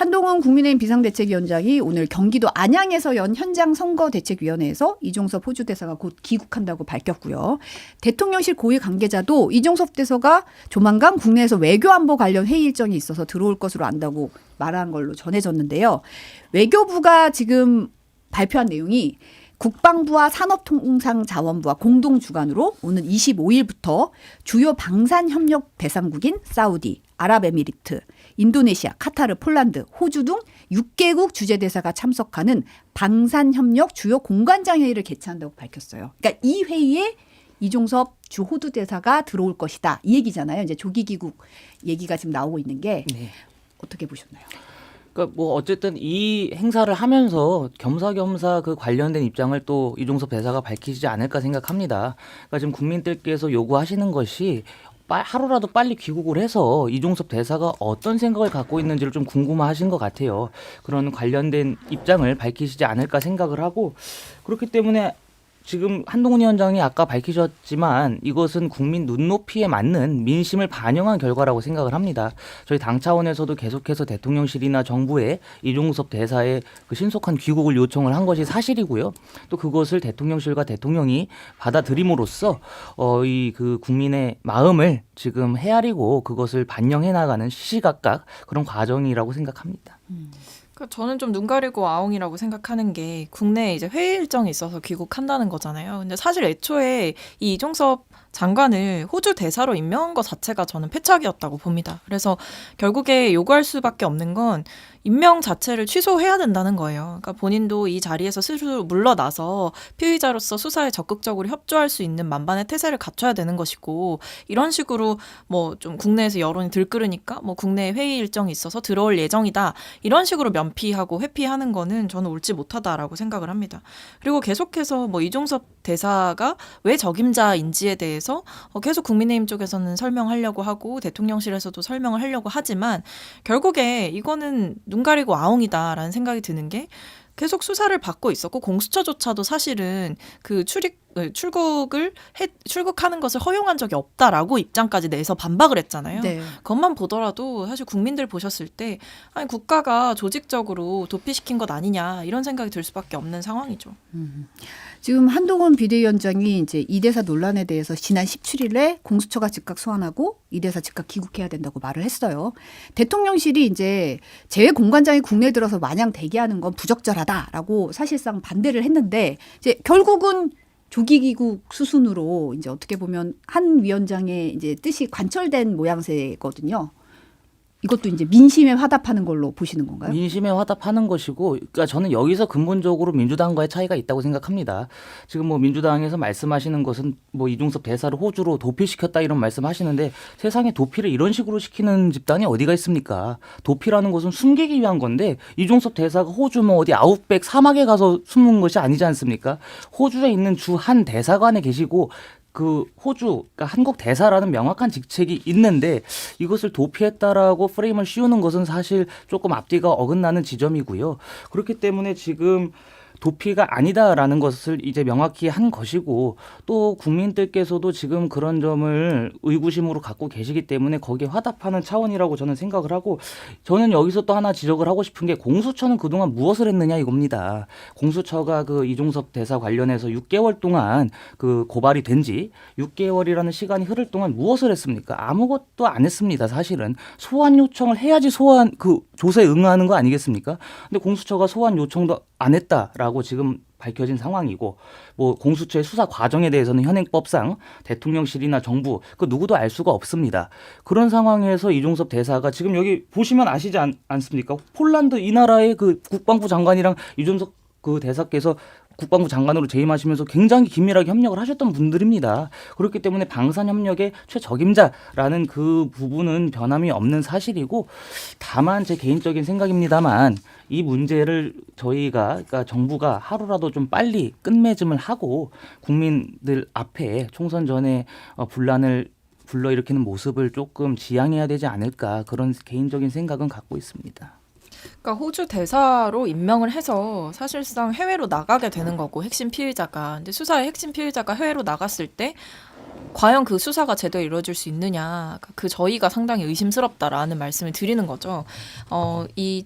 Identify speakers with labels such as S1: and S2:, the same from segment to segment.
S1: 한동훈 국민의힘 비상대책위원장이 오늘 경기도 안양에서 연 현장 선거대책위원회에서 이종섭 호주 대사가 곧 귀국한다고 밝혔고요. 대통령실 고위 관계자도 이종섭 대사가 조만간 국내에서 외교안보 관련 회의 일정이 있어서 들어올 것으로 안다고 말한 걸로 전해졌는데요. 외교부가 지금 발표한 내용이 국방부와 산업통상자원부와 공동 주관으로 오는 25일부터 주요 방산협력 대상국인 사우디, 아랍에미리트, 인도네시아, 카타르, 폴란드, 호주 등 6개국 주재대사가 참석하는 방산협력 주요 공관장 회의를 개최한다고 밝혔어요. 그러니까 이 회의에 이종섭 주 호주 대사가 들어올 것이다. 이 얘기잖아요. 이제 조기 귀국 얘기가 지금 나오고 있는 게
S2: 네.
S1: 어떻게 보셨나요?
S2: 그러니까 뭐 어쨌든 이 행사를 하면서 겸사겸사 그 관련된 입장을 또 이종섭 대사가 밝히지 않을까 생각합니다. 그러니까 지금 국민들께서 요구하시는 것이 하루라도 빨리 귀국을 해서 이종섭 대사가 어떤 생각을 갖고 있는지를 좀 궁금하신 것 같아요. 그런 관련된 입장을 밝히시지 않을까 생각을 하고, 그렇기 때문에 지금 한동훈 위원장이 아까 밝히셨지만 이것은 국민 눈높이에 맞는 민심을 반영한 결과라고 생각을 합니다. 저희 당 차원에서도 계속해서 대통령실이나 정부에 이종섭 대사의 그 신속한 귀국을 요청을 한 것이 사실이고요. 또 그것을 대통령실과 대통령이 받아들임으로써 이 그 국민의 마음을 지금 헤아리고 그것을 반영해 나가는 시시각각 그런 과정이라고 생각합니다.
S3: 그러니까 저는 좀 눈 가리고 아웅이라고 생각하는 게 국내에 이제 회의 일정이 있어서 귀국한다는 거잖아요. 근데 사실 애초에 이 이종섭 장관을 호주 대사로 임명한 것 자체가 저는 패착이었다고 봅니다. 그래서 결국에 요구할 수밖에 없는 건 임명 자체를 취소해야 된다는 거예요. 그러니까 본인도 이 자리에서 스스로 물러나서 피의자로서 수사에 적극적으로 협조할 수 있는 만반의 태세를 갖춰야 되는 것이고, 이런 식으로 뭐 좀 국내에서 여론이 들끓으니까 뭐 국내 회의 일정이 있어서 들어올 예정이다, 이런 식으로 면피하고 회피하는 거는 저는 옳지 못하다라고 생각을 합니다. 그리고 계속해서 뭐 이종섭 대사가 왜 적임자인지에 대해서 계속 국민의힘 쪽에서는 설명하려고 하고 대통령실에서도 설명을 하려고 하지만 결국에 이거는 눈 가리고 아웅이다라는 생각이 드는 게, 계속 수사를 받고 있었고 공수처조차도 사실은 그 출국하는 것을 허용한 적이 없다라고 입장까지 내서 반박을 했잖아요.
S1: 네.
S3: 그것만 보더라도 사실 국민들 보셨을 때 아니 국가가 조직적으로 도피시킨 것 아니냐, 이런 생각이 들 수밖에 없는 상황이죠.
S1: 지금 한동훈 비대위원장이 이제 이 대사 논란에 대해서 지난 17일에 공수처가 즉각 소환하고 이 대사 즉각 귀국해야 된다고 말을 했어요. 대통령실이 이제 재외 공관장이 국내에 들어서 마냥 대기하는 건 부적절하다라고 사실상 반대를 했는데, 이제 결국은 조기 귀국 수순으로 이제 어떻게 보면 한 위원장의 이제 뜻이 관철된 모양새거든요. 이것도 이제 민심에 화답하는 걸로 보시는 건가요?
S2: 민심에 화답하는 것이고, 그러니까 저는 여기서 근본적으로 민주당과의 차이가 있다고 생각합니다. 지금 뭐 민주당에서 말씀하시는 것은 뭐 이종섭 대사를 호주로 도피시켰다 이런 말씀하시는데, 세상에 도피를 이런 식으로 시키는 집단이 어디가 있습니까? 도피라는 것은 숨기기 위한 건데, 이종섭 대사가 호주 뭐 어디 아웃백 사막에 가서 숨는 것이 아니지 않습니까? 호주에 있는 주 한 대사관에 계시고 그 호주, 그러니까 한국 대사라는 명확한 직책이 있는데 이것을 도피했다라고 프레임을 씌우는 것은 사실 조금 앞뒤가 어긋나는 지점이고요. 그렇기 때문에 지금 도피가 아니다라는 것을 이제 명확히 한 것이고, 또 국민들께서도 지금 그런 점을 의구심으로 갖고 계시기 때문에 거기에 화답하는 차원이라고 저는 생각을 하고, 저는 여기서 또 하나 지적을 하고 싶은 게 공수처는 그동안 무엇을 했느냐 이겁니다. 공수처가 그 이종섭 대사 관련해서 6개월 동안 그 고발이 된 지 6개월이라는 시간이 흐를 동안 무엇을 했습니까? 아무것도 안 했습니다. 사실은 소환 요청을 해야지 그 조사에 응하는 거 아니겠습니까? 근데 공수처가 소환 요청도 안 했다라고 지금 밝혀진 상황이고, 뭐 공수처의 수사 과정에 대해서는 현행법상 대통령실이나 정부 그 누구도 알 수가 없습니다. 그런 상황에서 이종섭 대사가 지금 여기 보시면 아시지 않습니까? 폴란드 이 나라의 그 국방부 장관이랑 이종섭 그 대사께서 국방부 장관으로 재임하시면서 굉장히 긴밀하게 협력을 하셨던 분들입니다. 그렇기 때문에 방산협력의 최적임자라는 그 부분은 변함이 없는 사실이고, 다만 제 개인적인 생각입니다만 이 문제를 저희가, 그러니까 정부가 하루라도 좀 빨리 끝맺음을 하고 국민들 앞에 총선 전에 분란을 불러일으키는 모습을 조금 지양해야 되지 않을까, 그런 개인적인 생각은 갖고 있습니다.
S3: 그러니까 호주 대사로 임명을 해서 사실상 해외로 나가게 되는 거고, 핵심 피의자가. 근데 수사의 핵심 피의자가 해외로 나갔을 때 과연 그 수사가 제대로 이루어질 수 있느냐, 그 저희가 상당히 의심스럽다라는 말씀을 드리는 거죠. 이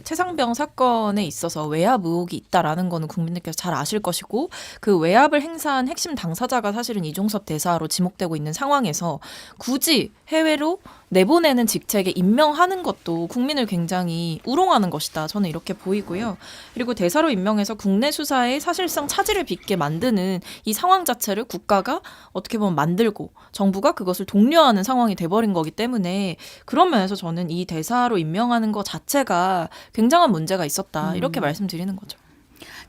S3: 최상병 사건에 있어서 외압 의혹이 있다라는 거는 국민들께서 잘 아실 것이고, 그 외압을 행사한 핵심 당사자가 사실은 이종섭 대사로 지목되고 있는 상황에서 굳이 해외로 내보내는 직책에 임명하는 것도 국민을 굉장히 우롱하는 것이다. 저는 이렇게 보이고요. 그리고 대사로 임명해서 국내 수사에 사실상 차질을 빚게 만드는 이 상황 자체를 국가가 어떻게 보면 만들고 정부가 그것을 독려하는 상황이 돼버린 거기 때문에, 그런 면에서 저는 이 대사로 임명하는 것 자체가 굉장한 문제가 있었다. 이렇게 말씀드리는 거죠.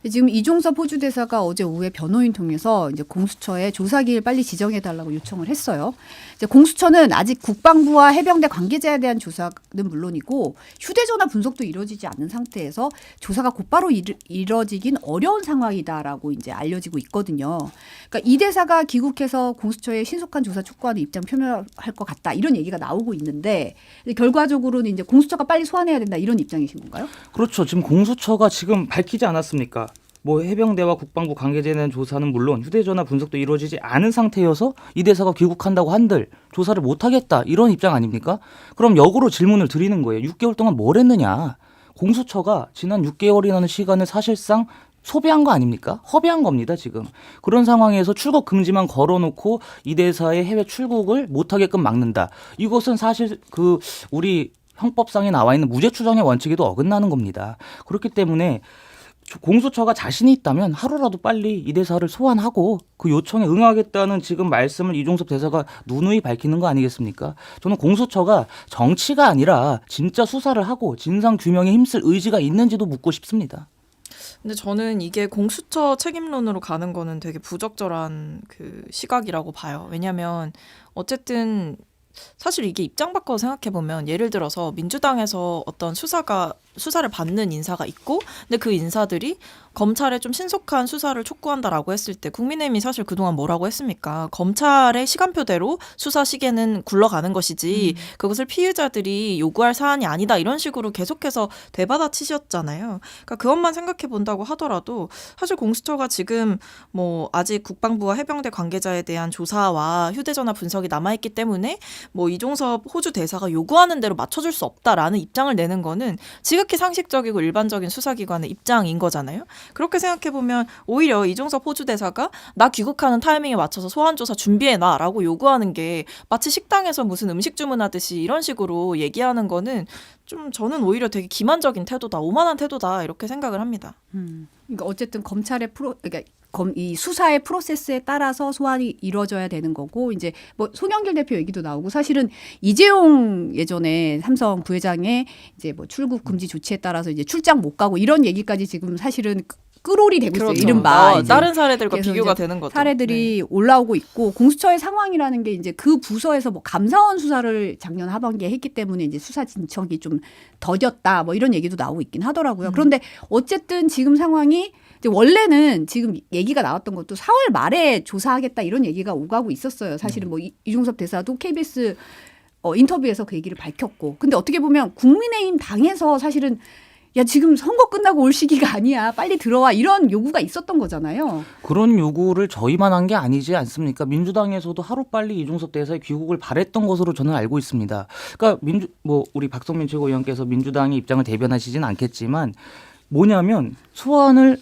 S1: 지금 이종섭 호주 대사가 어제 오후에 변호인 통해서 이제 공수처에 조사기일 빨리 지정해달라고 요청을 했어요. 이제 공수처는 아직 국방부와 해병대 관계자에 대한 조사는 물론이고 휴대전화 분석도 이루어지지 않는 상태에서 조사가 곧바로 이루어지긴 어려운 상황이다라고 이제 알려지고 있거든요. 그러니까 이 대사가 귀국해서 공수처에 신속한 조사 촉구하는 입장 표명할 것 같다, 이런 얘기가 나오고 있는데, 결과적으로는 이제 공수처가 빨리 소환해야 된다, 이런 입장이신 건가요?
S2: 그렇죠. 지금 공수처가 지금 밝히지 않았습니까? 뭐 해병대와 국방부 관계자에 대한 조사는 물론 휴대전화 분석도 이루어지지 않은 상태여서 이 대사가 귀국한다고 한들 조사를 못하겠다, 이런 입장 아닙니까? 그럼 역으로 질문을 드리는 거예요. 6개월 동안 뭘 했느냐? 공수처가 지난 6개월이라는 시간을 사실상 소비한 거 아닙니까? 허비한 겁니다, 지금. 그런 상황에서 출국 금지만 걸어놓고 이 대사의 해외 출국을 못하게끔 막는다. 이것은 사실 우리 형법상에 나와 있는 무죄 추정의 원칙에도 어긋나는 겁니다. 그렇기 때문에 공수처가 자신이 있다면 하루라도 빨리 이 대사를 소환하고 그 요청에 응하겠다는 지금 말씀을 이종섭 대사가 누누이 밝히는 거 아니겠습니까? 저는 공수처가 정치가 아니라 진짜 수사를 하고 진상 규명에 힘쓸 의지가 있는지도 묻고 싶습니다.
S3: 근데 저는 이게 공수처 책임론으로 가는 거는 되게 부적절한 그 시각이라고 봐요. 왜냐하면 어쨌든 사실 이게 입장 바꿔서 생각해보면, 예를 들어서 민주당에서 어떤 수사를 받는 인사가 있고, 근데 그 인사들이 검찰에 좀 신속한 수사를 촉구한다라고 했을 때 국민의힘이 사실 그동안 뭐라고 했습니까? 검찰의 시간표대로 수사 시계는 굴러가는 것이지 그것을 피의자들이 요구할 사안이 아니다, 이런 식으로 계속해서 되받아치셨잖아요. 그러니까 그것만 생각해 본다고 하더라도 사실 공수처가 지금 뭐 아직 국방부와 해병대 관계자에 대한 조사와 휴대전화 분석이 남아있기 때문에 뭐 이종섭 호주 대사가 요구하는 대로 맞춰줄 수 없다라는 입장을 내는 거는 지극히 상식적이고 일반적인 수사기관의 입장인 거잖아요. 그렇게 생각해보면 오히려 이종섭 호주 대사가 나 귀국하는 타이밍에 맞춰서 소환조사 준비해놔라고 요구하는 게 마치 식당에서 무슨 음식 주문하듯이 이런 식으로 얘기하는 거는 좀 저는 오히려 되게 기만적인 태도다, 오만한 태도다, 이렇게 생각을 합니다.
S1: 그러니까 어쨌든 검찰의 이 수사의 프로세스에 따라서 소환이 이루어져야 되는 거고, 이제 뭐 송영길 대표 얘기도 나오고, 사실은 이재용 예전에 삼성 부회장의 이제 뭐 출국 금지 조치에 따라서 이제 출장 못 가고 이런 얘기까지 지금 사실은 끌올이 되고 있어요.
S3: 그렇죠.
S1: 이른바
S3: 다른 사례들과
S1: 그래서
S3: 비교가
S1: 이제
S3: 되는 거죠.
S1: 사례들이 올라오고 있고, 공수처의 상황이라는 게 이제 그 부서에서 뭐 감사원 수사를 작년 하반기에 했기 때문에 이제 수사 진척이 좀 더뎠다, 뭐 이런 얘기도 나오고 있긴 하더라고요. 그런데 어쨌든 지금 상황이 이제 원래는 지금 얘기가 나왔던 것도 4월 말에 조사하겠다, 이런 얘기가 오가고 있었어요. 사실은 뭐 이종섭 대사도 KBS 인터뷰에서 그 얘기를 밝혔고, 근데 어떻게 보면 국민의힘 당에서 사실은 야, 지금 선거 끝나고 올 시기가 아니야, 빨리 들어와, 이런 요구가 있었던 거잖아요.
S2: 그런 요구를 저희만 한 게 아니지 않습니까? 민주당에서도 하루빨리 이종섭 대사의 귀국을 바랬던 것으로 저는 알고 있습니다. 그러니까 우리 박성민 최고위원께서 민주당의 입장을 대변하시진 않겠지만, 뭐냐면 소환을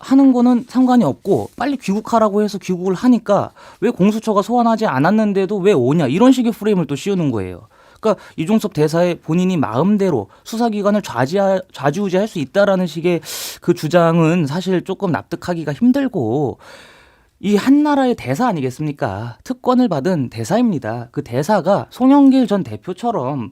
S2: 하는 거는 상관이 없고 빨리 귀국하라고 해서 귀국을 하니까 왜 공수처가 소환하지 않았는데도 왜 오냐, 이런 식의 프레임을 또 씌우는 거예요. 그러니까 이종섭 대사의 본인이 마음대로 수사기관을 좌지우지할 수 있다라는 식의 그 주장은 사실 조금 납득하기가 힘들고, 이 한 나라의 대사 아니겠습니까? 특권을 받은 대사입니다. 그 대사가 송영길 전 대표처럼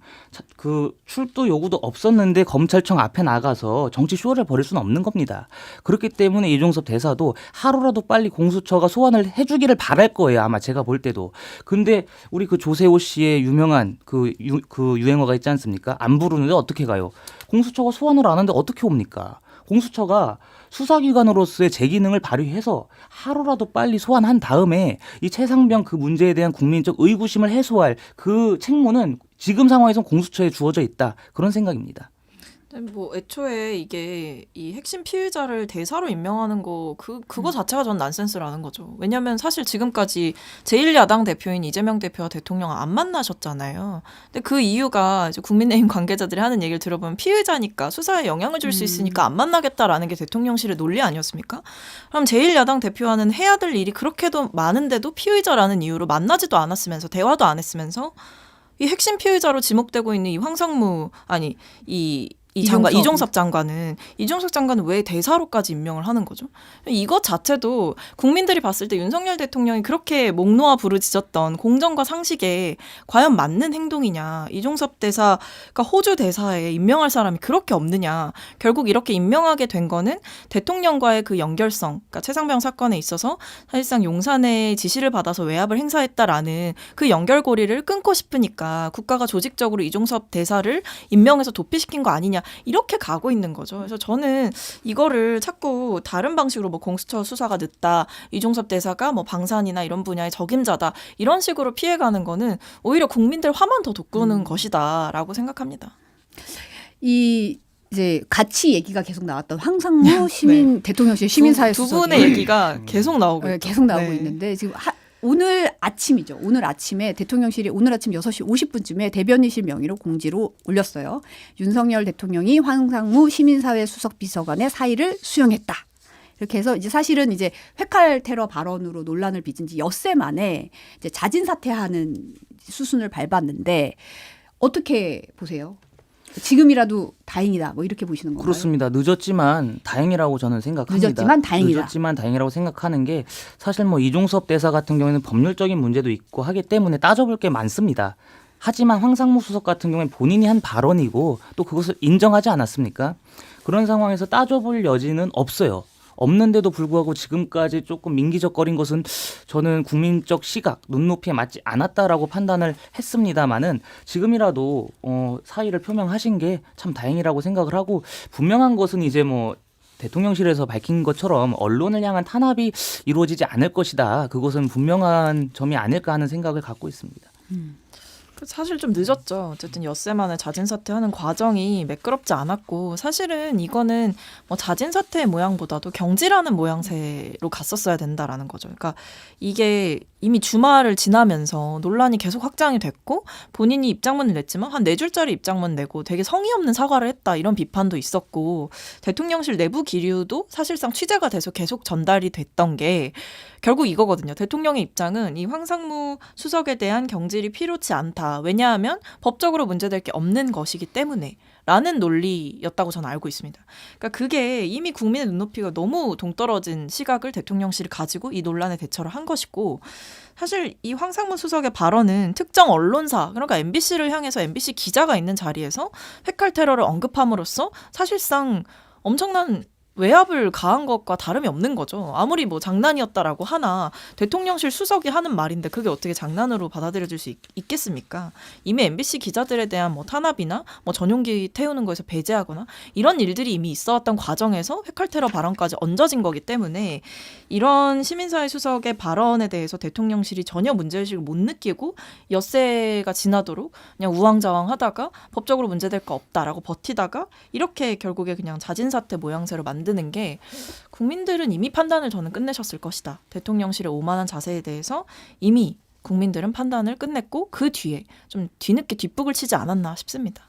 S2: 그 출두 요구도 없었는데 검찰청 앞에 나가서 정치 쇼를 벌일 수는 없는 겁니다. 그렇기 때문에 이종섭 대사도 하루라도 빨리 공수처가 소환을 해주기를 바랄 거예요, 아마 제가 볼 때도. 근데 우리 그 조세호 씨의 유명한 그 유행어가 있지 않습니까? 안 부르는데 어떻게 가요? 공수처가 소환을 안 하는데 어떻게 옵니까? 공수처가 수사기관으로서의 제 기능을 발휘해서 하루라도 빨리 소환한 다음에 이 최상병 그 문제에 대한 국민적 의구심을 해소할 그 책무는 지금 상황에선 공수처에 주어져 있다, 그런 생각입니다.
S3: 뭐 애초에 이게 이 핵심 피의자를 대사로 임명하는 거 그거 자체가 전 난센스라는 거죠. 왜냐하면 사실 지금까지 제1야당 대표인 이재명 대표와 대통령 안 만나셨잖아요. 근데 그 이유가 이제 국민의힘 관계자들이 하는 얘기를 들어보면 피의자니까 수사에 영향을 줄 수 있으니까 안 만나겠다라는 게 대통령실의 논리 아니었습니까? 그럼 제1야당 대표와는 해야 될 일이 그렇게도 많은데도 피의자라는 이유로 만나지도 않았으면서 대화도 안 했으면서 이 핵심 피의자로 지목되고 있는 이 황상무 아니 이 장관 이종섭 장관은 왜 대사로까지 임명을 하는 거죠? 이것 자체도 국민들이 봤을 때 윤석열 대통령이 그렇게 목 놓아 부르짖었던 공정과 상식에 과연 맞는 행동이냐? 이종섭 대사가 호주 대사에 임명할 사람이 그렇게 없느냐? 결국 이렇게 임명하게 된 거는 대통령과의 그 연결성, 그러니까 최상병 사건에 있어서 사실상 용산의 지시를 받아서 외압을 행사했다라는 그 연결고리를 끊고 싶으니까 국가가 조직적으로 이종섭 대사를 임명해서 도피시킨 거 아니냐? 이렇게 가고 있는 거죠. 그래서 저는 이거를 자꾸 다른 방식으로 뭐 공수처 수사가 늦다, 이종섭 대사가 뭐 방산이나 이런 분야의 적임자다 이런 식으로 피해가는 거는 오히려 국민들 화만 더 돋구는 것이다라고 생각합니다.
S1: 이제 같이 얘기가 계속 나왔던 황상무 시민 대통령실 시민사회
S3: 두
S1: 수석이
S3: 분의 얘기가 계속 나오고 있죠.
S1: 계속 나오고
S3: 네.
S1: 있는데 지금 오늘 아침이죠. 오늘 아침에 대통령실이 오늘 아침 6시 50분쯤에 대변인실 명의로 공지로 올렸어요. 윤석열 대통령이 황상무 시민사회 수석 비서관의 사의를 수용했다. 이렇게 해서 이제 사실은 이제 회칼 테러 발언으로 논란을 빚은 지 엿새 만에 이제 자진 사퇴하는 수순을 밟았는데 어떻게 보세요? 지금이라도 다행이다. 뭐 이렇게 보시는 건가요?
S2: 그렇습니다. 늦었지만 다행이라고 저는 생각합니다.
S1: 늦었지만 다행이다.
S2: 늦었지만 다행이라고 생각하는 게 사실 뭐 이종섭 대사 같은 경우에는 법률적인 문제도 있고 하기 때문에 따져볼 게 많습니다. 하지만 황상무 수석 같은 경우에는 본인이 한 발언이고 또 그것을 인정하지 않았습니까? 그런 상황에서 따져볼 여지는 없어요. 없는데도 불구하고 지금까지 조금 민기적거린 것은 저는 국민적 시각, 눈높이에 맞지 않았다라고 판단을 했습니다마는 지금이라도 사의를 표명하신 게 참 다행이라고 생각을 하고 분명한 것은 이제 뭐 대통령실에서 밝힌 것처럼 언론을 향한 탄압이 이루어지지 않을 것이다. 그것은 분명한 점이 아닐까 하는 생각을 갖고 있습니다.
S3: 사실 좀 늦었죠. 어쨌든 엿새 만에 자진 사퇴하는 과정이 매끄럽지 않았고 사실은 이거는 뭐 자진 사퇴의 모양보다도 경질하는 모양새로 갔었어야 된다라는 거죠. 그러니까 이게 이미 주말을 지나면서 논란이 계속 확장이 됐고 본인이 입장문을 냈지만 한 4줄짜리 입장문 내고 되게 성의 없는 사과를 했다 이런 비판도 있었고 대통령실 내부 기류도 사실상 취재가 돼서 계속 전달이 됐던 게 결국 이거거든요. 대통령의 입장은 이 황상무 수석에 대한 경질이 필요치 않다. 왜냐하면 법적으로 문제될 게 없는 것이기 때문에 라는 논리였다고 저는 알고 있습니다. 그러니까 그게 이미 국민의 눈높이가 너무 동떨어진 시각을 대통령실이 가지고 이 논란에 대처를 한 것이고 사실 이 황상무 수석의 발언은 특정 언론사 그러니까 MBC를 향해서 MBC 기자가 있는 자리에서 회칼 테러를 언급함으로써 사실상 엄청난 외압을 가한 것과 다름이 없는 거죠. 아무리 뭐 장난이었다라고 하나 대통령실 수석이 하는 말인데 그게 어떻게 장난으로 받아들여질 수 있겠습니까? 이미 MBC 기자들에 대한 뭐 탄압이나 뭐 전용기 태우는 거에서 배제하거나 이런 일들이 이미 있어왔던 과정에서 회칼 테러 발언까지 얹어진 거기 때문에 이런 시민사회 수석의 발언에 대해서 대통령실이 전혀 문제의식을 못 느끼고 엿새가 지나도록 그냥 우왕좌왕하다가 법적으로 문제될 거 없다라고 버티다가 이렇게 결국에 그냥 자진사퇴 모양새로 만드는 게 국민들은 이미 판단을 저는 끝내셨을 것이다. 대통령실의 오만한 자세에 대해서 이미 국민들은 판단을 끝냈고 그 뒤에 좀 뒤늦게 뒷북을 치지 않았나 싶습니다.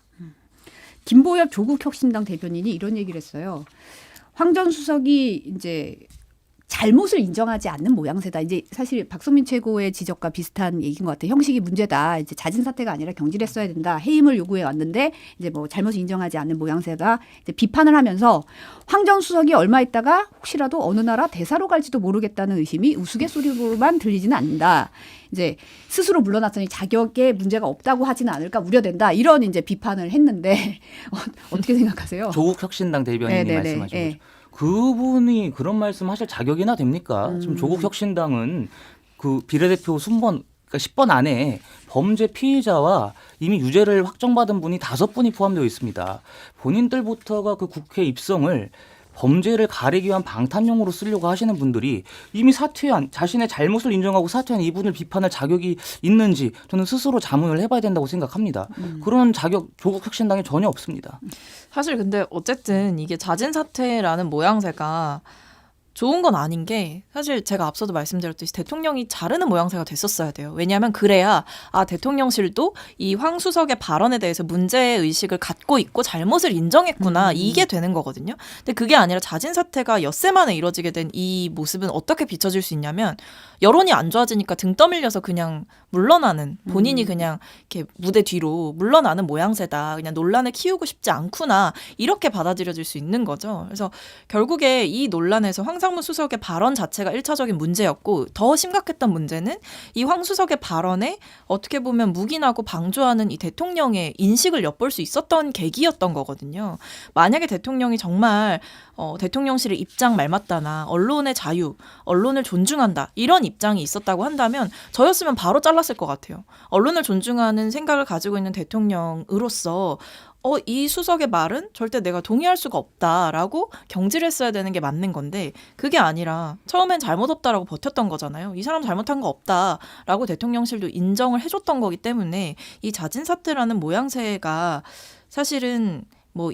S1: 김보엽 조국혁신당 대변인이 이런 얘기를 했어요. 황 전 수석이 이제 잘못을 인정하지 않는 모양새다. 이제 사실 박성민 최고의 지적과 비슷한 얘기인 것 같아요. 형식이 문제다. 이제 자진 사퇴가 아니라 경질했어야 된다. 해임을 요구해 왔는데 이제 뭐 잘못을 인정하지 않는 모양새다. 이제 비판을 하면서 황 전 수석이 얼마 있다가 혹시라도 어느 나라 대사로 갈지도 모르겠다는 의심이 우스갯소리로만 들리지는 않는다. 이제 스스로 물러났더니 자격에 문제가 없다고 하지는 않을까 우려된다. 이런 이제 비판을 했는데 어떻게 생각하세요?
S2: 조국 혁신당 대변인이 말씀하신 거죠. 그분이 그런 말씀하실 자격이나 됩니까? 지금 조국 혁신당은 그 비례대표 순번 그러니까 10번 안에 범죄 피의자와 이미 유죄를 확정받은 분이 5분이 포함되어 있습니다. 본인들부터가 그 국회 입성을 범죄를 가리기 위한 방탄용으로 쓰려고 하시는 분들이 이미 사퇴한 자신의 잘못을 인정하고 사퇴한 이분을 비판할 자격이 있는지 저는 스스로 자문을 해봐야 된다고 생각합니다. 그런 자격 조국혁신당에 전혀 없습니다.
S3: 사실 근데 어쨌든 이게 자진 사퇴라는 모양새가 좋은 건 아닌 게 사실 제가 앞서도 말씀드렸듯이 대통령이 자르는 모양새가 됐었어야 돼요. 왜냐하면 그래야 대통령실도 이 황수석의 발언에 대해서 문제의식을 갖고 있고 잘못을 인정했구나 이게 되는 거거든요. 근데 그게 아니라 자진 사퇴가 엿새 만에 이뤄지게 된 이 모습은 어떻게 비춰질 수 있냐면 여론이 안 좋아지니까 등 떠밀려서 그냥 물러나는 본인이 그냥 이렇게 무대 뒤로 물러나는 모양새다. 그냥 논란을 키우고 싶지 않구나 이렇게 받아들여질 수 있는 거죠. 그래서 결국에 이 논란에서 황상무 수석의 발언 자체가 1차적인 문제였고 더 심각했던 문제는 이 황 수석의 발언에 어떻게 보면 묵인하고 방조하는 이 대통령의 인식을 엿볼 수 있었던 계기였던 거거든요. 만약에 대통령이 정말 대통령실의 입장 말맞다나 언론의 자유, 언론을 존중한다 이런 입장이 있었다고 한다면 저였으면 바로 잘랐을 것 같아요. 언론을 존중하는 생각을 가지고 있는 대통령으로서 이 수석의 말은 절대 내가 동의할 수가 없다라고 경질을 했어야 되는 게 맞는 건데 그게 아니라 처음엔 잘못 없다라고 버텼던 거잖아요. 이 사람 잘못한 거 없다라고 대통령실도 인정을 해줬던 거기 때문에 이 자진 사퇴라는 모양새가 사실은 뭐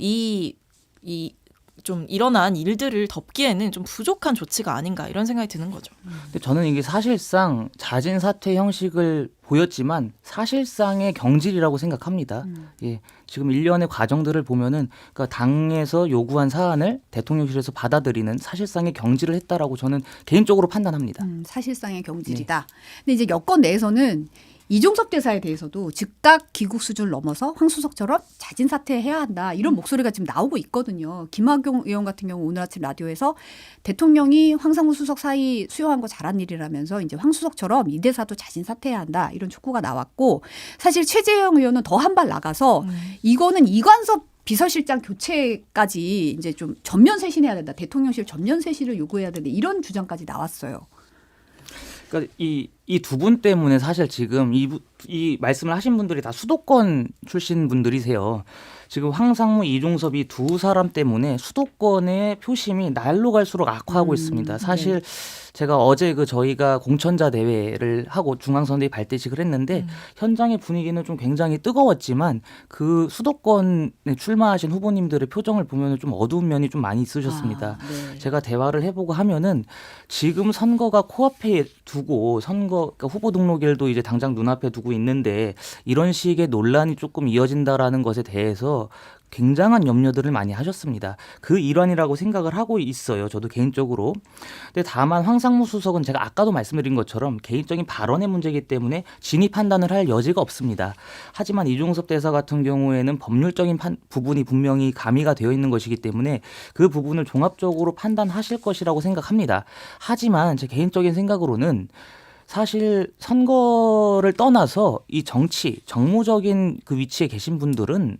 S3: 좀 일어난 일들을 덮기에는 좀 부족한 조치가 아닌가 이런 생각이 드는 거죠.
S2: 근데 저는 이게 사실상 자진 사퇴 형식을 보였지만 사실상의 경질이라고 생각합니다. 예, 지금 일련의 과정들을 보면은 그러니까 당에서 요구한 사안을 대통령실에서 받아들이는 사실상의 경질을 했다라고 저는 개인적으로 판단합니다.
S1: 사실상의 경질이다. 근데 이제 여권 내에서는 이종섭 대사에 대해서도 즉각 귀국 수준을 넘어서 황 수석처럼 자진 사퇴해야 한다. 이런 목소리가 지금 나오고 있거든요. 김학용 의원 같은 경우 오늘 아침 라디오에서 대통령이 황상무 수석 사이 수용한 거 잘한 일이라면서 이제 황 수석처럼 이 대사도 자진 사퇴해야 한다. 이런 촉구가 나왔고 사실 최재형 의원은 더 한 발 나가서 이거는 이관섭 비서실장 교체까지 이제 좀 전면 쇄신해야 된다. 대통령실 전면 쇄신을 요구해야 된다. 이런 주장까지 나왔어요.
S2: 그러니까 이 두 분 때문에 사실 지금 이 말씀을 하신 분들이 다 수도권 출신 분들이세요. 지금 황상무, 이종섭이 두 사람 때문에 수도권의 표심이 날로 갈수록 악화하고 있습니다. 사실 제가 어제 저희가 공천자 대회를 하고 중앙선대위 발대식을 했는데 현장의 분위기는 좀 굉장히 뜨거웠지만 그 수도권에 출마하신 후보님들의 표정을 보면 좀 어두운 면이 좀 많이 있으셨습니다.
S1: 네.
S2: 제가 대화를 해보고 하면은 지금 선거가 코앞에 두고 그러니까 후보 등록일도 이제 당장 눈앞에 두고 있는데 이런 식의 논란이 조금 이어진다라는 것에 대해서 굉장한 염려들을 많이 하셨습니다. 그 일환이라고 생각을 하고 있어요. 저도 개인적으로. 근데 다만 황상무 수석은 제가 아까도 말씀드린 것처럼 개인적인 발언의 문제이기 때문에 진위 판단을 할 여지가 없습니다. 하지만 이종섭 대사 같은 경우에는 법률적인 부분이 분명히 가미가 되어 있는 것이기 때문에 그 부분을 종합적으로 판단하실 것이라고 생각합니다. 하지만 제 개인적인 생각으로는 사실 선거를 떠나서 이 정무적인 그 위치에 계신 분들은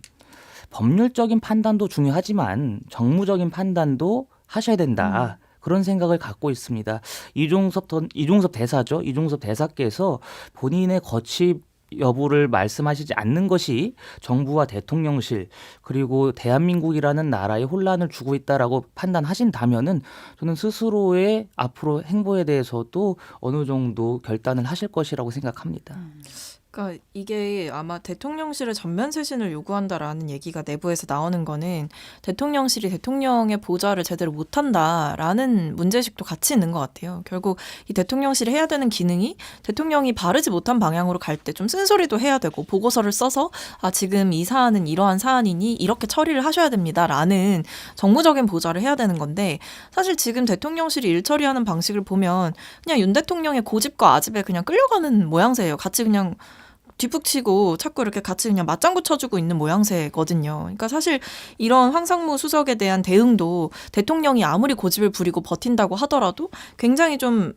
S2: 법률적인 판단도 중요하지만 정무적인 판단도 하셔야 된다. 그런 생각을 갖고 있습니다. 이종섭 대사죠. 이종섭 대사께서 본인의 거취 여부를 말씀하시지 않는 것이 정부와 대통령실 그리고 대한민국이라는 나라에 혼란을 주고 있다라고 판단하신다면은 저는 스스로의 앞으로 행보에 대해서도 어느 정도 결단을 하실 것이라고 생각합니다.
S3: 그러니까 이게 아마 대통령실의 전면 쇄신을 요구한다라는 얘기가 내부에서 나오는 거는 대통령실이 대통령의 보좌를 제대로 못한다라는 문제의식도 같이 있는 것 같아요. 결국 이 대통령실이 해야 되는 기능이 대통령이 바르지 못한 방향으로 갈 때 좀 쓴소리도 해야 되고 보고서를 써서 지금 이 사안은 이러한 사안이니 이렇게 처리를 하셔야 됩니다라는 정무적인 보좌를 해야 되는 건데 사실 지금 대통령실이 일 처리하는 방식을 보면 그냥 윤 대통령의 고집과 아집에 그냥 끌려가는 모양새예요. 같이 그냥 뒷북치고 자꾸 이렇게 같이 그냥 맞장구 쳐주고 있는 모양새거든요. 그러니까 사실 이런 황상무 수석에 대한 대응도 대통령이 아무리 고집을 부리고 버틴다고 하더라도 굉장히 좀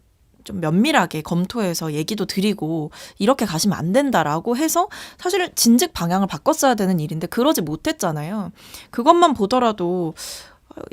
S3: 면밀하게 검토해서 얘기도 드리고 이렇게 가시면 안 된다라고 해서 사실 진즉 방향을 바꿨어야 되는 일인데 그러지 못했잖아요. 그것만 보더라도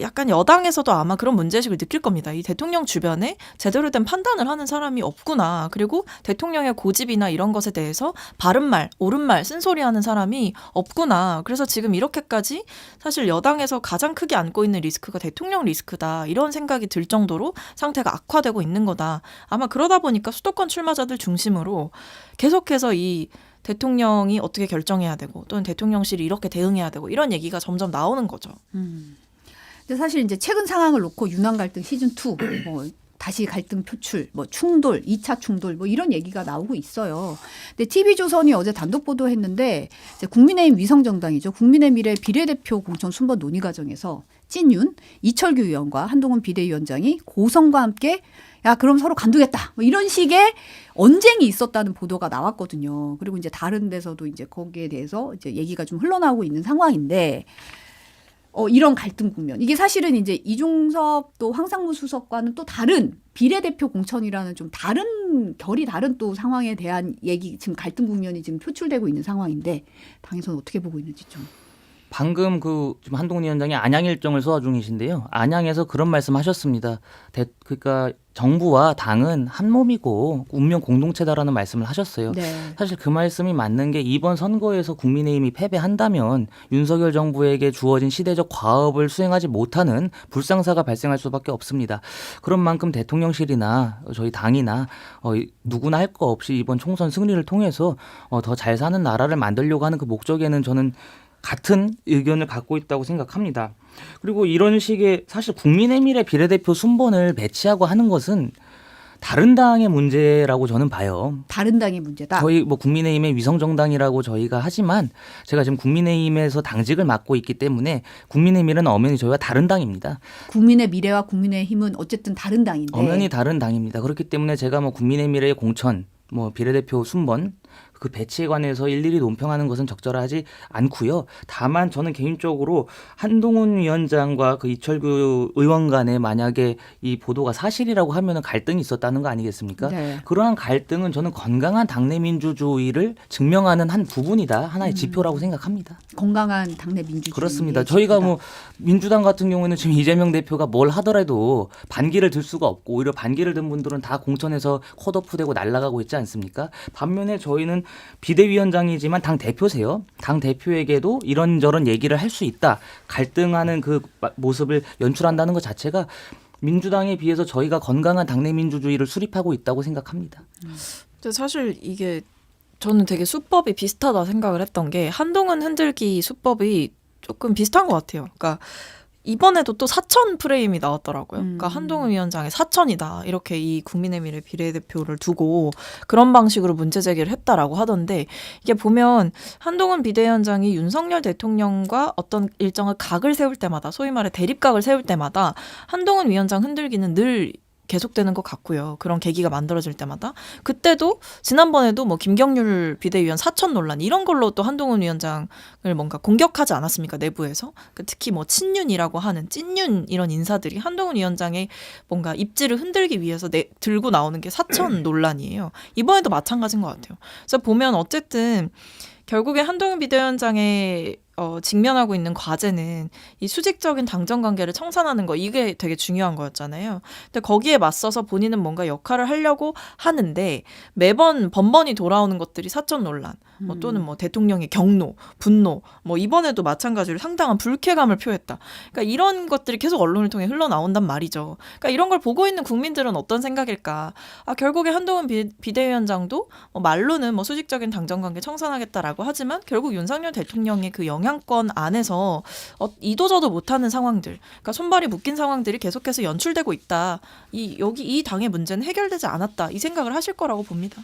S3: 약간 여당에서도 아마 그런 문제의식을 느낄 겁니다. 이 대통령 주변에 제대로 된 판단을 하는 사람이 없구나. 그리고 대통령의 고집이나 이런 것에 대해서 바른 말, 옳은 말, 쓴소리 하는 사람이 없구나. 그래서 지금 이렇게까지 사실 여당에서 가장 크게 안고 있는 리스크가 대통령 리스크다. 이런 생각이 들 정도로 상태가 악화되고 있는 거다. 아마 그러다 보니까 수도권 출마자들 중심으로 계속해서 이 대통령이 어떻게 결정해야 되고 또는 대통령실이 이렇게 대응해야 되고 이런 얘기가 점점 나오는 거죠.
S1: 근데 사실 이제 최근 상황을 놓고 윤한 갈등 시즌 2, 뭐 다시 갈등 표출, 뭐 충돌, 2차 충돌, 뭐 이런 얘기가 나오고 있어요. 근데 TV조선이 어제 단독 보도했는데 이제 국민의힘 위성정당이죠. 국민의 미래 비례대표 공천 순번 논의 과정에서 찐윤, 이철규 의원과 한동훈 비대위원장이 고성과 함께 야 그럼 서로 간두겠다 뭐 이런 식의 언쟁이 있었다는 보도가 나왔거든요. 그리고 이제 다른 데서도 이제 거기에 대해서 이제 얘기가 좀 흘러나오고 있는 상황인데. 이런 갈등 국면. 이게 사실은 이제 이종섭 또 황상무 수석과는 또 다른 비례대표 공천이라는 좀 다른 결이 다른 또 상황에 대한 얘기 지금 갈등 국면이 지금 표출되고 있는 상황인데 당에서는 어떻게 보고 있는지 좀.
S2: 방금 지금 한동훈 위원장이 안양 일정을 소화 중이신데요. 안양에서 그런 말씀하셨습니다. 그러니까 정부와 당은 한 몸이고 운명 공동체다라는 말씀을 하셨어요.
S1: 네.
S2: 사실 그 말씀이 맞는 게 이번 선거에서 국민의힘이 패배한다면 윤석열 정부에게 주어진 시대적 과업을 수행하지 못하는 불상사가 발생할 수밖에 없습니다. 그런 만큼 대통령실이나 저희 당이나 누구나 할 거 없이 이번 총선 승리를 통해서 더 잘 사는 나라를 만들려고 하는 그 목적에는 저는 같은 의견을 갖고 있다고 생각합니다. 그리고 이런 식의 사실 국민의힘의 비례대표 순번을 배치하고 하는 것은 다른 당의 문제라고 저는 봐요.
S1: 다른 당의 문제다.
S2: 저희 뭐 국민의힘의 위성정당이라고 저희가 하지만 제가 지금 국민의힘에서 당직을 맡고 있기 때문에 국민의힘이라는 엄연히 저희와 다른 당입니다.
S1: 국민의 미래와 국민의힘은 어쨌든 다른 당인데.
S2: 엄연히 다른 당입니다. 그렇기 때문에 제가 뭐 국민의힘의 공천, 뭐 비례대표 순번 그 배치에 관해서 일일이 논평하는 것은 적절하지 않고요. 다만 저는 개인적으로 한동훈 위원장과 그 이철규 의원 간에 만약에 이 보도가 사실이라고 하면은 갈등이 있었다는 거 아니겠습니까?
S1: 네.
S2: 그러한 갈등은 저는 건강한 당내 민주주의를 증명하는 한 부분이다. 하나의 지표라고 생각합니다.
S1: 건강한 당내 민주주의.
S2: 그렇습니다. 저희가 뭐 민주당 같은 경우에는 지금 이재명 대표가 뭘 하더라도 반기를 들 수가 없고 오히려 반기를 든 분들은 다 공천에서 컷오프되고 날아가고 있지 않습니까? 반면에 저희는 비대위원장이지만 당 대표세요. 당 대표에게도 이런저런 얘기를 할 수 있다. 갈등하는 그 모습을 연출한다는 것 자체가 민주당에 비해서 저희가 건강한 당내 민주주의를 수립하고 있다고 생각합니다.
S3: 근데 사실 이게 저는 되게 수법이 비슷하다 생각을 했던 게 한동훈 흔들기 수법이 조금 비슷한 것 같아요. 그러니까 이번에도 또 사천 프레임이 나왔더라고요. 그러니까 한동훈 위원장의 사천이다. 이렇게 이 국민의힘의 비례대표를 두고 그런 방식으로 문제 제기를 했다라고 하던데 이게 보면 한동훈 비대위원장이 윤석열 대통령과 어떤 일정을 각을 세울 때마다 소위 말해 대립각을 세울 때마다 한동훈 위원장 흔들기는 늘 계속되는 것 같고요. 그런 계기가 만들어질 때마다. 그때도 지난번에도 뭐 김경률 비대위원 사천 논란 이런 걸로 또 한동훈 위원장을 뭔가 공격하지 않았습니까? 내부에서. 특히 뭐 친윤이라고 하는 찐윤 이런 인사들이 한동훈 위원장의 뭔가 입지를 흔들기 위해서 들고 나오는 게 사천 논란이에요. 이번에도 마찬가지인 것 같아요. 그래서 보면 어쨌든 결국에 한동훈 비대위원장의 직면하고 있는 과제는 이 수직적인 당정 관계를 청산하는 거 이게 되게 중요한 거였잖아요. 근데 거기에 맞서서 본인은 뭔가 역할을 하려고 하는데 매번 번번이 돌아오는 것들이 사천 논란 뭐 또는 뭐 대통령의 경로, 분노 뭐 이번에도 마찬가지로 상당한 불쾌감을 표했다. 그러니까 이런 것들이 계속 언론을 통해 흘러나온단 말이죠. 그러니까 이런 걸 보고 있는 국민들은 어떤 생각일까? 결국에 한동훈 비대위원장도 말로는 뭐 수직적인 당정 관계 청산하겠다라고 하지만 결국 윤석열 대통령의 그 영향권 안에서 이도저도 못하는 상황들, 그러니까 손발이 묶인 상황들이 계속해서 연출되고 있다. 이 당의 문제는 해결되지 않았다. 이 생각을 하실 거라고 봅니다.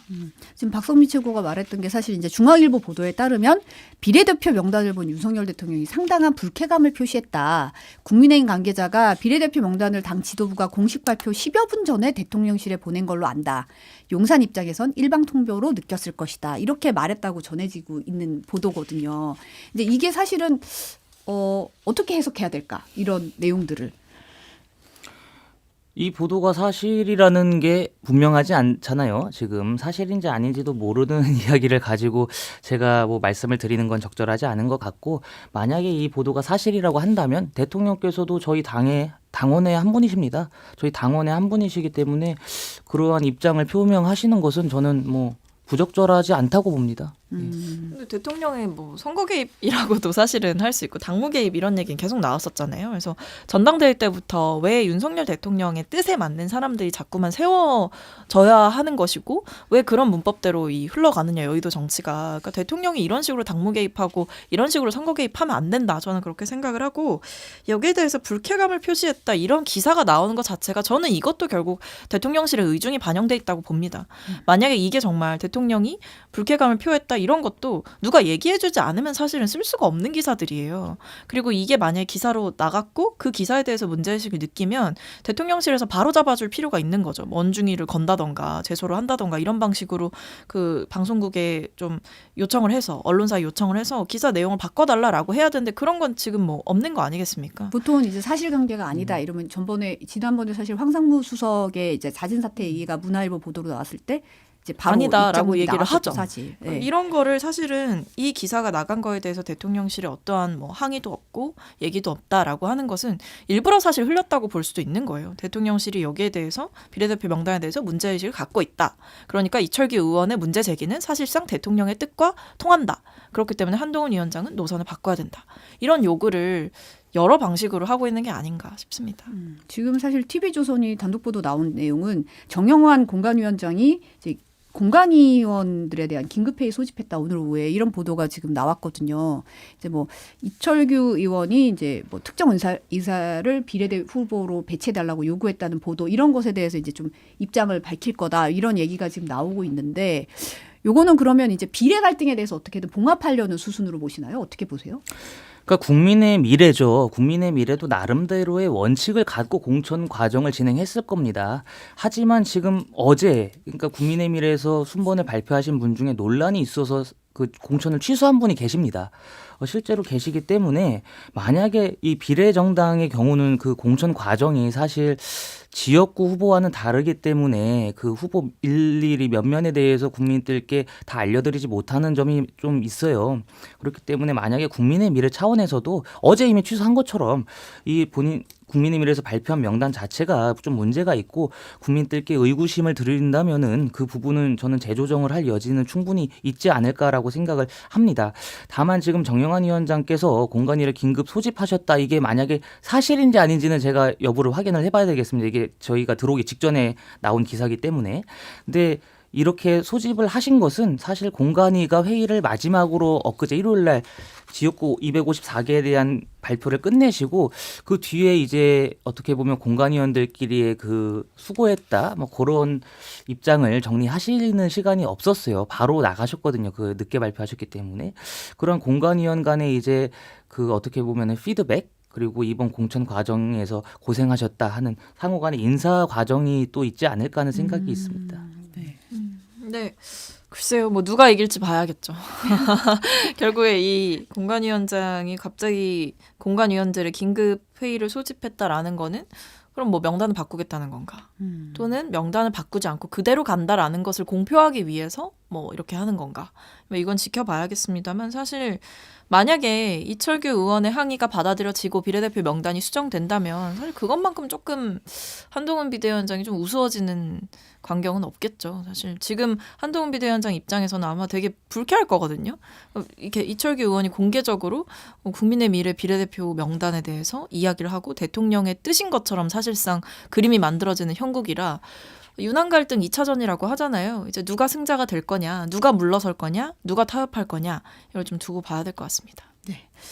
S1: 지금 박성민 최고가 말했던 게 사실 이제 중앙일보 보도에 따르면 비례대표 명단을 본 윤석열 대통령이 상당한 불쾌감을 표시했다. 국민의힘 관계자가 비례대표 명단을 당 지도부가 공식 발표 10여 분 전에 대통령실에 보낸 걸로 안다. 용산 입장에선 일방통보로 느꼈을 것이다. 이렇게 말했다고 전해지고 있는 보도거든요. 근데 이게 사실은 어떻게 해석해야 될까? 이런 내용들을.
S2: 이 보도가 사실이라는 게 분명하지 않잖아요. 지금 사실인지 아닌지도 모르는 이야기를 가지고 제가 뭐 말씀을 드리는 건 적절하지 않은 것 같고, 만약에 이 보도가 사실이라고 한다면 대통령께서도 저희 당원의 한 분이십니다. 저희 당원의 한 분이시기 때문에 그러한 입장을 표명하시는 것은 저는 뭐 부적절하지 않다고 봅니다.
S3: 근데 대통령의 뭐 선거 개입이라고도 사실은 할 수 있고 당무 개입 이런 얘기는 계속 나왔었잖아요. 그래서 전당대회 때부터 왜 윤석열 대통령의 뜻에 맞는 사람들이 자꾸만 세워져야 하는 것이고 왜 그런 문법대로 흘러가느냐 여의도 정치가. 그러니까 대통령이 이런 식으로 당무 개입하고 이런 식으로 선거 개입하면 안 된다. 저는 그렇게 생각을 하고 여기에 대해서 불쾌감을 표시했다. 이런 기사가 나오는 것 자체가 저는 이것도 결국 대통령실의 의중이 반영돼 있다고 봅니다. 만약에 이게 정말 대통령이 불쾌감을 표했다 이런 것도 누가 얘기해주지 않으면 사실은 쓸 수가 없는 기사들이에요. 그리고 이게 만약에 기사로 나갔고 그 기사에 대해서 문제의식을 느끼면 대통령실에서 바로 잡아줄 필요가 있는 거죠. 뭐 원중이를 건다던가 제소를 한다던가 이런 방식으로 그 방송국에 좀 요청을 해서 언론사에 요청을 해서 기사 내용을 바꿔달라라고 해야 되는데 그런 건 지금 뭐 없는 거 아니겠습니까?
S1: 보통은 이제 사실관계가 아니다 이러면 지난번에 사실 황상무 수석의 이제 자진 사퇴 얘기가 문화일보 보도로 나왔을 때 이제 바로
S3: 아니다라고
S1: 입장문이
S3: 얘기를
S1: 나왔었죠,
S3: 하죠.
S1: 사실. 네.
S3: 이런 거를 사실은 이 기사가 나간 거에 대해서 대통령실에 어떠한 뭐 항의도 없고 얘기도 없다라고 하는 것은 일부러 사실 흘렸다고 볼 수도 있는 거예요. 대통령실이 여기에 대해서 비례대표 명단에 대해서 문제의식을 갖고 있다. 그러니까 이철규 의원의 문제 제기는 사실상 대통령의 뜻과 통한다. 그렇기 때문에 한동훈 위원장은 노선을 바꿔야 된다. 이런 요구를 여러 방식으로 하고 있는 게 아닌가 싶습니다.
S1: 지금 사실 TV조선이 단독 보도 나온 내용은 정영환 공관위원장이 이제 공관위원들에 대한 긴급회의 소집했다 오늘 오후에 이런 보도가 지금 나왔거든요. 이제 뭐 이철규 의원이 이제 뭐 특정 의사를 비례대 후보로 배치해달라고 요구했다는 보도 이런 것에 대해서 이제 좀 입장을 밝힐 거다 이런 얘기가 지금 나오고 있는데 요거는 그러면 이제 비례 갈등에 대해서 어떻게든 봉합하려는 수순으로 보시나요? 어떻게 보세요?
S2: 그러니까 국민의 미래죠. 국민의 미래도 나름대로의 원칙을 갖고 공천 과정을 진행했을 겁니다. 하지만 지금 어제 그러니까 국민의 미래에서 순번을 발표하신 분 중에 논란이 있어서 그 공천을 취소한 분이 계십니다. 실제로 계시기 때문에 만약에 이 비례정당의 경우는 그 공천 과정이 사실 지역구 후보와는 다르기 때문에 그 후보 일일이 면면에 대해서 국민들께 다 알려드리지 못하는 점이 좀 있어요. 그렇기 때문에 만약에 국민의 미래 차원에서도 어제 이미 취소한 것처럼 이 국민의 미래에서 발표한 명단 자체가 좀 문제가 있고 국민들께 의구심을 드린다면은 그 부분은 저는 재조정을 할 여지는 충분히 있지 않을까라고 생각을 합니다. 다만 지금 정영환 위원장께서 공관위를 긴급 소집하셨다 이게 만약에 사실인지 아닌지는 제가 여부를 확인을 해봐야 되겠습니다. 이게 저희가 들어오기 직전에 나온 기사이기 때문에. 근데 이렇게 소집을 하신 것은 사실 공관위가 회의를 마지막으로 엊그제 일요일 날 지역구 254개에 대한 발표를 끝내시고 그 뒤에 이제 어떻게 보면 공관위원들끼리의 그 수고했다 뭐 그런 입장을 정리하시는 시간이 없었어요. 바로 나가셨거든요. 그 늦게 발표하셨기 때문에. 그런 공관위원 간의 이제 그 어떻게 보면은 피드백 그리고 이번 공천 과정에서 고생하셨다 하는 상호 간의 인사 과정이 또 있지 않을까 하는 생각이 있습니다.
S3: 네. 글쎄요, 뭐 누가 이길지 봐야겠죠. 결국에 이 공관위원장이 갑자기 공관위원들의 긴급 회의를 소집했다라는 거는 그럼 뭐 명단을 바꾸겠다는 건가? 또는 명단을 바꾸지 않고 그대로 간다라는 것을 공표하기 위해서 뭐 이렇게 하는 건가? 이건 지켜봐야겠습니다만 사실 만약에 이철규 의원의 항의가 받아들여지고 비례대표 명단이 수정된다면 사실 그것만큼 조금 한동훈 비대위원장이 좀 우스워지는 광경은 없겠죠. 사실 지금 한동훈 비대위원장 입장에서는 아마 되게 불쾌할 거거든요. 이렇게 이철규 의원이 공개적으로 국민의 미래 비례대표 명단에 대해서 이야기를 하고 대통령의 뜻인 것처럼 사실상 그림이 만들어지는 형국이라 윤한 갈등 2차전이라고 하잖아요. 이제 누가 승자가 될 거냐, 누가 물러설 거냐, 누가 타협할 거냐 이걸 좀 두고 봐야 될 것 같습니다.
S1: 네.